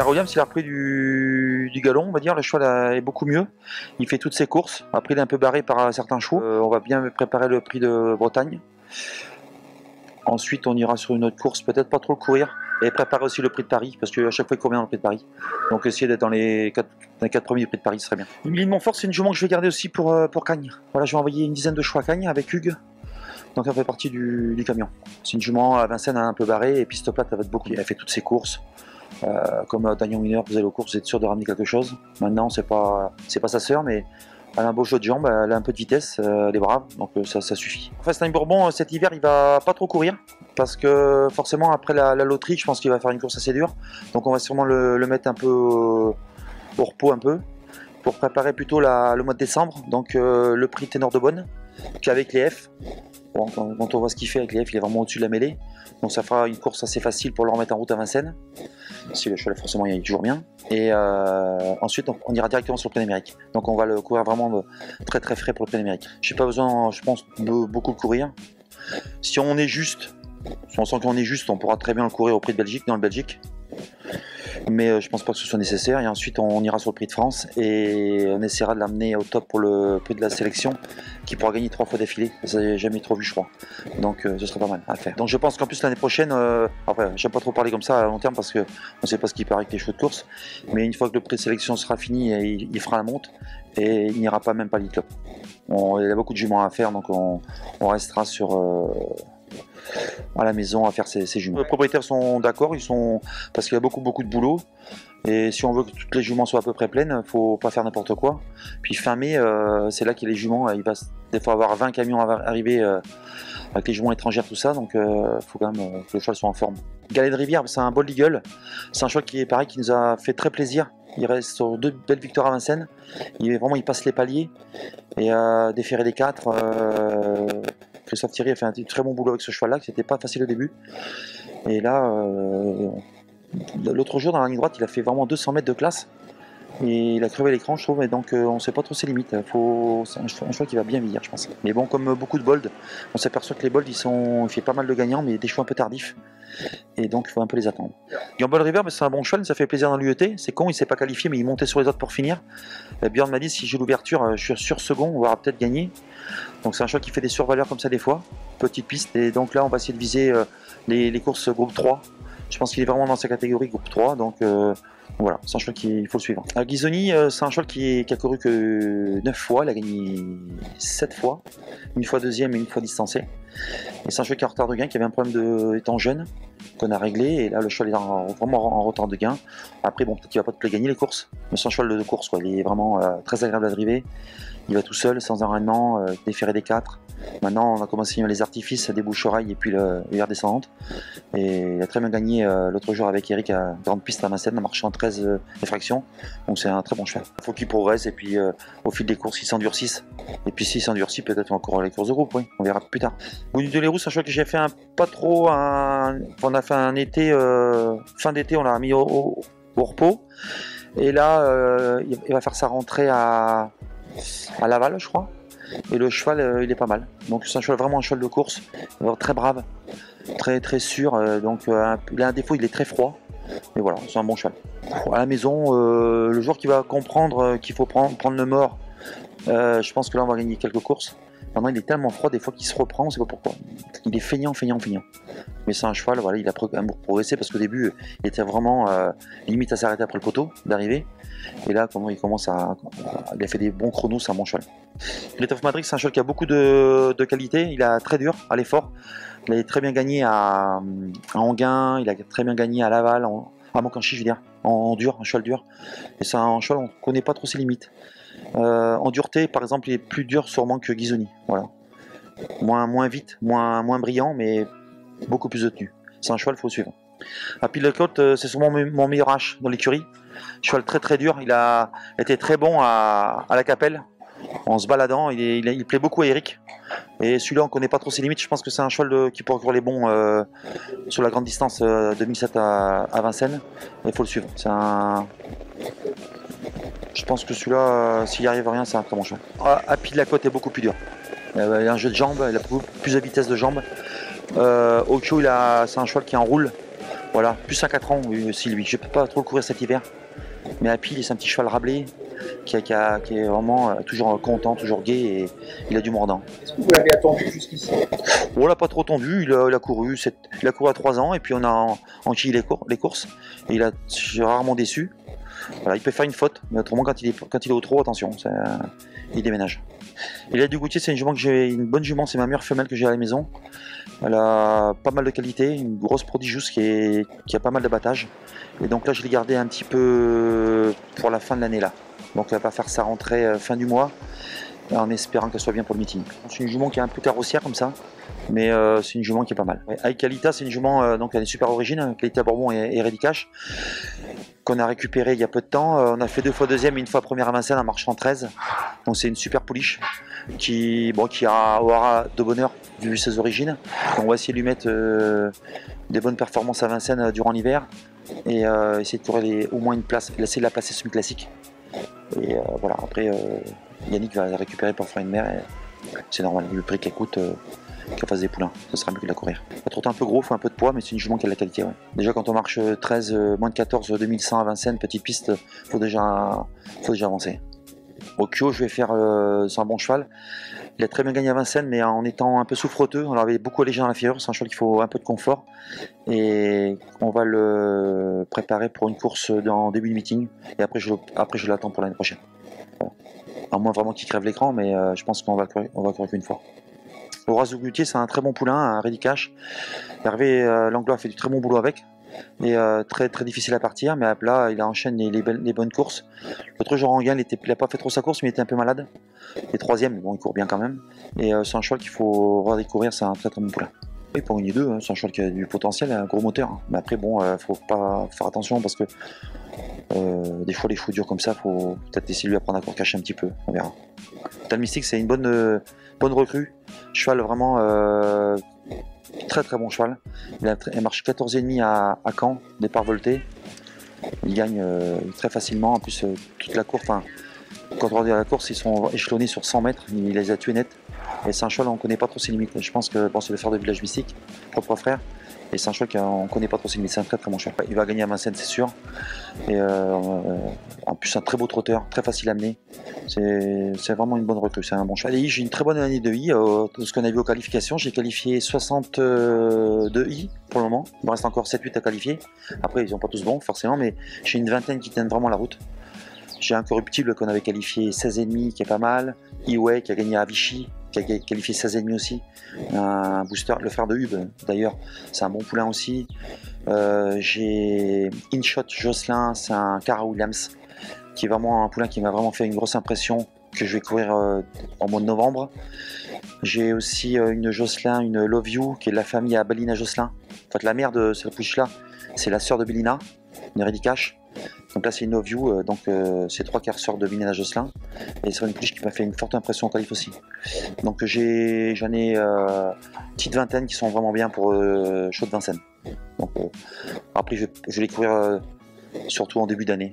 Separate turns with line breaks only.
Williams, il a repris du galon, on va dire. Le cheval est beaucoup mieux. Il fait toutes ses courses. Après, il est un peu barré par certains chevaux. On va bien préparer le prix de Bretagne. Ensuite, on ira sur une autre course, peut-être pas trop le courir. Et préparer aussi le prix de Paris, parce qu'à chaque fois, il court bien dans le prix de Paris. Donc, essayer d'être dans les 4 premiers prix de Paris, ce serait bien. Émilie de Montfort, c'est une jument que je vais garder aussi pour Cagnes. Voilà, je vais envoyer une dizaine de chevaux à Cagnes avec Hugues. Donc, elle fait partie du camion. C'est une jument à Vincennes, un peu barrée, et puis Stoplat, elle va être beaucoup. Elle fait toutes ses courses. Comme Daniel Winner, vous allez aux courses, vous êtes sûr de ramener quelque chose. Maintenant, c'est pas sa sœur, mais elle a un beau jeu de jambes, elle a un peu de vitesse, elle est brave, donc ça suffit. Enfin, Stein Bourbon, cet hiver, il va pas trop courir, parce que forcément, après la loterie, je pense qu'il va faire une course assez dure. Donc on va sûrement le mettre un peu au repos, un peu, pour préparer plutôt le mois de décembre. Donc le prix Ténor de Bonne, qu'avec les F. Bon, quand on voit ce qu'il fait avec les F, il est vraiment au-dessus de la mêlée. Donc ça fera une course assez facile pour le remettre en route à Vincennes. Si le cheval, forcément, il est toujours bien. Et ensuite, on ira directement sur le plein Amérique. Donc on va le courir vraiment très très frais pour le plein Amérique. Je n'ai pas besoin, je pense, de beaucoup courir. Si on est juste, si on sent qu'on est juste, on pourra très bien le courir au prix de Belgique, dans le Belgique. Mais je pense pas que ce soit nécessaire. Et ensuite, on ira sur le prix de France et on essaiera de l'amener au top pour le prix de la sélection, qui pourra gagner 3 fois d'affilée. Ça j'ai jamais trop vu, je crois. Donc ce serait pas mal à faire. Donc je pense qu'en plus l'année prochaine, enfin, j'aime pas trop parler comme ça à long terme parce que on sait pas ce qui peut arriver avec les chevaux de course. Mais une fois que le prix de sélection sera fini, il fera la monte et il n'ira pas même pas l'Elite Club. Il y a beaucoup de juments à faire, donc on restera sur à la maison à faire ces juments. Les propriétaires sont d'accord, parce qu'il y a beaucoup de boulot. Et si on veut que toutes les juments soient à peu près pleines, il faut pas faire n'importe quoi. Puis fin mai, c'est là qu'il y a les juments. Il va des fois avoir 20 camions arriver avec les juments étrangères, tout ça. Donc il faut quand même que le cheval soit en forme. Galet de Rivière, c'est un Bold Eagle. C'est un cheval qui est pareil, qui nous a fait très plaisir. Il reste sur 2 belles victoires à Vincennes. Il passe les paliers. Et déféré des 4. Christophe Thierry a fait un très bon boulot avec ce cheval-là, qui n'était pas facile au début. Et là, l'autre jour, dans la ligne droite, il a fait vraiment 200 mètres de classe. Et il a crevé l'écran, je trouve, et donc on ne sait pas trop ses limites. C'est un cheval qui va bien vieillir, je pense. Mais bon, comme beaucoup de bolds, on s'aperçoit que les bolds, il fait pas mal de gagnants, mais des chevaux un peu tardifs. Et donc, il faut un peu les attendre. Gamble River, c'est un bon cheval, ça fait plaisir dans l'UET. C'est con, il ne s'est pas qualifié, mais il montait sur les autres pour finir. Björn m'a dit, si j'ai l'ouverture, je suis sur second, on va peut-être gagner. Donc c'est un cheval qui fait des survaleurs comme ça des fois, petite piste. Et donc là, on va essayer de viser les courses groupe 3. Je pense qu'il est vraiment dans sa catégorie groupe 3, donc voilà, c'est un cheval qu'il faut le suivre. Ghisoni, c'est un cheval qui a couru que 9 fois, il a gagné 7 fois, une fois deuxième et une fois distancé. Et c'est un cheval qui est en retard de gain, qui avait un problème étant jeune, qu'on a réglé, et là le cheval est vraiment en retard de gain. Après, bon, peut-être qu'il va pas toutes les gagner les courses, mais c'est un cheval de course, quoi. Il est vraiment très agréable à driver. Il va tout seul, sans enraînement, déféré des 4. Maintenant, on a commencé à mettre les artifices, des bouches-oreilles et puis le verre descendante. Et il a très bien gagné l'autre jour avec Eric à grande piste à Vincennes, en marchant 13 fractions. Donc c'est un très bon cheval. Il faut qu'il progresse et puis au fil des courses, il s'endurcisse. Et puis s'il s'endurcit, peut-être on va courir les courses de groupe, oui. On verra plus tard. Bonus de Leroux, c'est un cheval que j'ai fait on a fait un été, fin d'été, on l'a mis au repos. Et là, il va faire sa rentrée à Laval, je crois. Et le cheval, il est pas mal. Donc c'est vraiment un cheval de course, très brave, très sûr. Donc il a un défaut, il est très froid. Mais voilà, c'est un bon cheval. À la maison, le jour qu'il va comprendre qu'il faut prendre le mort, je pense que là on va gagner quelques courses. Maintenant il est tellement froid des fois qu'il se reprend, on sait pas pourquoi. Il est feignant. Mais c'est un cheval, voilà, il a progressé parce qu'au début il était vraiment limite à s'arrêter après le poteau d'arrivée. Et là, comment il commence il a fait des bons chronos, c'est un bon cheval. Great of Madrid, c'est un cheval qui a beaucoup de qualité. Il est très dur à l'effort. Il a très bien gagné à Anguin, il a très bien gagné à Laval, à Moncanchy, je veux dire, en dur, un cheval dur. Et c'est un cheval, on ne connaît pas trop ses limites. En dureté, par exemple, il est plus dur sûrement que Ghisoni. Voilà. Moins vite, moins brillant, mais beaucoup plus de tenue. C'est un cheval, il faut le suivre. À Pile-la-Côte, c'est sûrement mon meilleur H dans l'écurie. Cheval très dur, il a été très bon à la Capelle en se baladant, il plaît beaucoup à Eric. Et celui-là on connaît pas trop ses limites, je pense que c'est un cheval qui pourra courir les bons sur la grande distance 2007 à Vincennes. Il faut le suivre. Je pense que celui-là, s'il n'y arrive à rien, c'est un très bon cheval. À Pile-la-Côte est beaucoup plus dur. Il a un jeu de jambes, il a beaucoup plus de vitesse de jambes. Ocho, c'est un cheval qui enroule. Voilà, plus un 4 ans aussi lui. Je peux pas trop le courir cet hiver. Mais à Pile, c'est un petit cheval rablé qui est vraiment toujours content, toujours gai et il a du mordant.
Est-ce que vous l'avez attendu jusqu'ici?
On l'a pas trop tendu, il a couru à 3 ans et puis on a enquillé les courses. Et j'ai rarement déçu. Voilà, il peut faire une faute, mais autrement quand il est au trot, attention, il déménage. Et là du Goutier, c'est une bonne jument, c'est ma meilleure femelle que j'ai à la maison. Elle a pas mal de qualité, une grosse prodigieuse qui a pas mal d'abattage. Et donc là je l'ai gardée un petit peu pour la fin de l'année là. Donc elle va faire sa rentrée fin du mois en espérant qu'elle soit bien pour le meeting. C'est une jument qui est un peu carrossière comme ça, mais c'est une jument qui est pas mal. Avec Calita, c'est une jument donc elle est super origine, Calita Bourbon et Rédicache, qu'on a récupéré il y a peu de temps. On a fait 2 fois deuxième et 1 fois première à Vincennes en marchant 13. Donc c'est une super pouliche qui aura de bonheur vu ses origines. Donc on va essayer de lui mettre des bonnes performances à Vincennes durant l'hiver et essayer de courir au moins une place, essayer de la placer semi-classique. Et voilà, après Yannick va la récupérer pour faire une mère. C'est normal, le prix qu'elle coûte, qu'elle fasse des poulains, ce sera mieux que de la courir. Elle trotte un peu gros, faut un peu de poids, mais c'est une jument qui a de la qualité. Ouais. Déjà quand on marche 13, moins de 14, 2100 à Vincennes, petite piste, faut déjà avancer. Au Kyo, je vais faire, c'est un bon cheval. Il a très bien gagné à Vincennes, mais en étant un peu souffreteux, on l'avait beaucoup allégé dans la fièvre. C'est un cheval qu'il faut un peu de confort. Et on va le préparer pour une course en début de meeting. Et après, je l'attends pour l'année prochaine. Voilà. À moins vraiment qu'il crève l'écran, mais je pense qu'on va courir qu'une fois. Horace de Goutier, c'est un très bon poulain, un Rédicache. Hervé Langlois a fait du très bon boulot avec. Et très très difficile à partir, mais là il enchaîne les bonnes courses. L'autre jour en gain, il n'a pas fait trop sa course, mais il était un peu malade. Et troisième, bon, il court bien quand même. Et c'est un cheval qu'il faut redécouvrir, c'est un très très bon poulain. Oui, pour gagner 2, hein, c'est un cheval qui a du potentiel, un gros moteur. Hein. Mais après, bon, faut pas faire attention parce que des fois les chevaux durs comme ça, faut peut-être essayer de lui apprendre à court cacher un petit peu, on verra. Talmystique, c'est une bonne recrue. Cheval vraiment très très bon cheval. Il marche 14,5 à Caen, départ volté. Il gagne très facilement. En plus, toute la course, quand on regarde la course, ils sont échelonnés sur 100 mètres. Il les a tués net. Et c'est un cheval, on ne connaît pas trop ses limites. Je pense que c'est le frère de Village Mystique, propre frère. Et c'est un cheval qu'on ne connaît pas trop ses limites. C'est un très très bon cheval. Il va gagner à Vincennes, c'est sûr. Et en plus, un très beau trotteur, très facile à mener. C'est vraiment une bonne recrue, c'est un bon cheval. Et j'ai une très bonne année de I. De ce qu'on a vu aux qualifications, j'ai qualifié 62 I pour le moment. Il me reste encore 7-8 à qualifier. Après, ils sont pas tous bons, forcément, mais j'ai une vingtaine qui tiennent vraiment la route. J'ai un corruptible qu'on avait qualifié 16,5 qui est pas mal. Iway qui a gagné à Vichy, qui a qualifié 16,5 aussi. Un booster, le frère de Hub d'ailleurs, c'est un bon poulain aussi. J'ai InShot Jocelyn, c'est un Cara Williams, qui est vraiment un poulain qui m'a vraiment fait une grosse impression, que je vais courir en mois de novembre. J'ai aussi une Jocelyn, une Love You, qui est de la famille à Bélina Jocelyn. En fait, la mère de cette pouliche-là, c'est la sœur de Bélina, une Rédicache. Donc là c'est une Love You, donc c'est 3/4 sœur de Bélina Jocelyn. Et c'est une pouliche qui m'a fait une forte impression en qualif aussi. Donc j'en ai une petite vingtaine qui sont vraiment bien pour Chaux de Vincennes. Donc après je vais les courir surtout en début d'année.